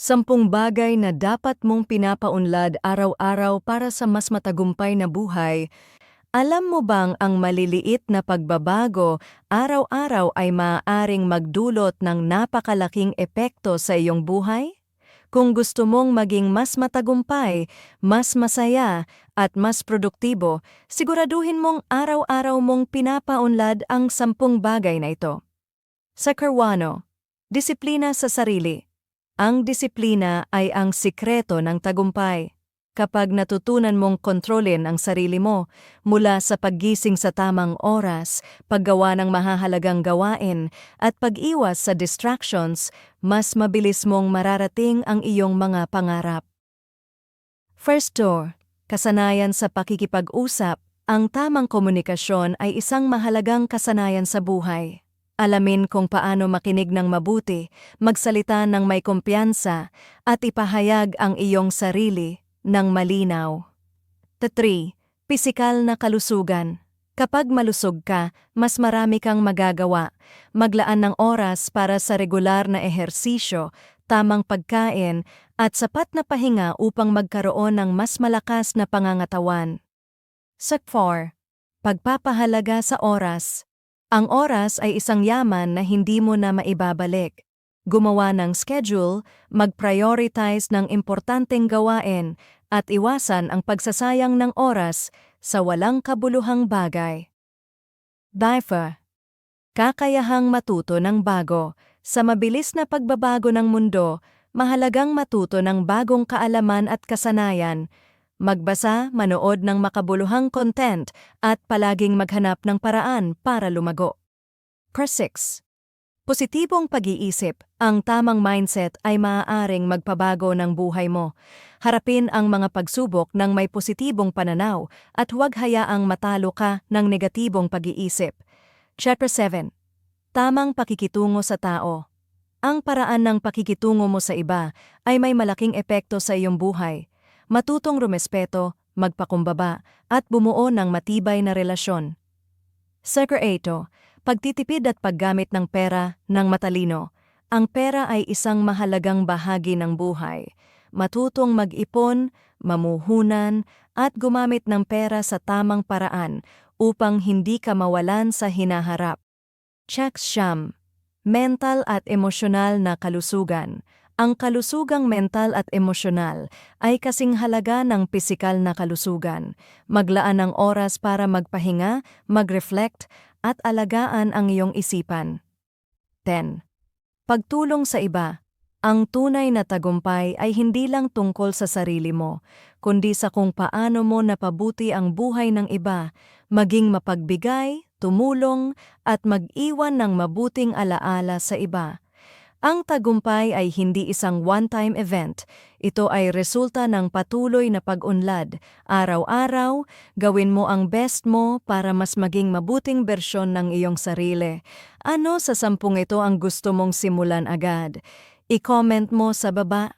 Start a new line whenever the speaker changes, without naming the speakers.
10 bagay na dapat mong pinapaunlad araw-araw para sa mas matagumpay na buhay. Alam mo bang ang maliliit na pagbabago araw-araw ay maaaring magdulot ng napakalaking epekto sa iyong buhay? Kung gusto mong maging mas matagumpay, mas masaya, at mas produktibo, siguraduhin mong araw-araw mong pinapaunlad ang 10 bagay na ito. Sa Kerwano, disiplina sa sarili. Ang disiplina ay ang sikreto ng tagumpay. Kapag natutunan mong kontrolin ang sarili mo mula sa paggising sa tamang oras, paggawa ng mahahalagang gawain, at pag-iwas sa distractions, mas mabilis mong mararating ang iyong mga pangarap. First door, kasanayan sa pakikipag-usap. Ang tamang komunikasyon ay isang mahalagang kasanayan sa buhay. Alamin kung paano makinig ng mabuti, magsalita ng may kumpiyansa, at ipahayag ang iyong sarili ng malinaw. 3. Pisikal na kalusugan. Kapag malusog ka, mas marami kang magagawa. Maglaan ng oras para sa regular na ehersisyo, tamang pagkain, at sapat na pahinga upang magkaroon ng mas malakas na pangangatawan. 4. Pagpapahalaga sa oras. Ang oras ay isang yaman na hindi mo na maibabalik. Gumawa ng schedule, mag-prioritize ng importanteng gawain, at iwasan ang pagsasayang ng oras sa walang kabuluhang bagay. 5. Kakayahang matuto ng bago. Sa mabilis na pagbabago ng mundo, mahalagang matuto ng bagong kaalaman at kasanayan. Magbasa, manood ng makabuluhang content, at palaging maghanap ng paraan para lumago. 6. Positibong pag-iisip. Ang tamang mindset ay maaaring magpabago ng buhay mo. Harapin ang mga pagsubok ng may positibong pananaw at huwag hayaang matalo ka ng negatibong pag-iisip. Chapter 7. Tamang pakikitungo sa tao. Ang paraan ng pakikitungo mo sa iba ay may malaking epekto sa iyong buhay. Matutong rumespeto, magpakumbaba, at bumuo ng matibay na relasyon. Sector 8. Pagtitipid at paggamit ng pera ng matalino. Ang pera ay isang mahalagang bahagi ng buhay. Matutong mag-ipon, mamuhunan, at gumamit ng pera sa tamang paraan upang hindi ka mawalan sa hinaharap. Check siyam. Mental at emosyonal na kalusugan. Ang kalusugang mental at emosyonal ay kasing halaga ng pisikal na kalusugan. Maglaan ng oras para magpahinga, mag-reflect, at alagaan ang iyong isipan. 10. Pagtulong sa iba. Ang tunay na tagumpay ay hindi lang tungkol sa sarili mo, kundi sa kung paano mo napabuti ang buhay ng iba, maging mapagbigay, tumulong, at mag-iwan ng mabuting alaala sa iba. Ang tagumpay ay hindi isang one-time event. Ito ay resulta ng patuloy na pag-unlad. Araw-araw, gawin mo ang best mo para mas maging mabuting bersyon ng iyong sarili. Ano sa 10 ito ang gusto mong simulan agad? I-comment mo sa baba.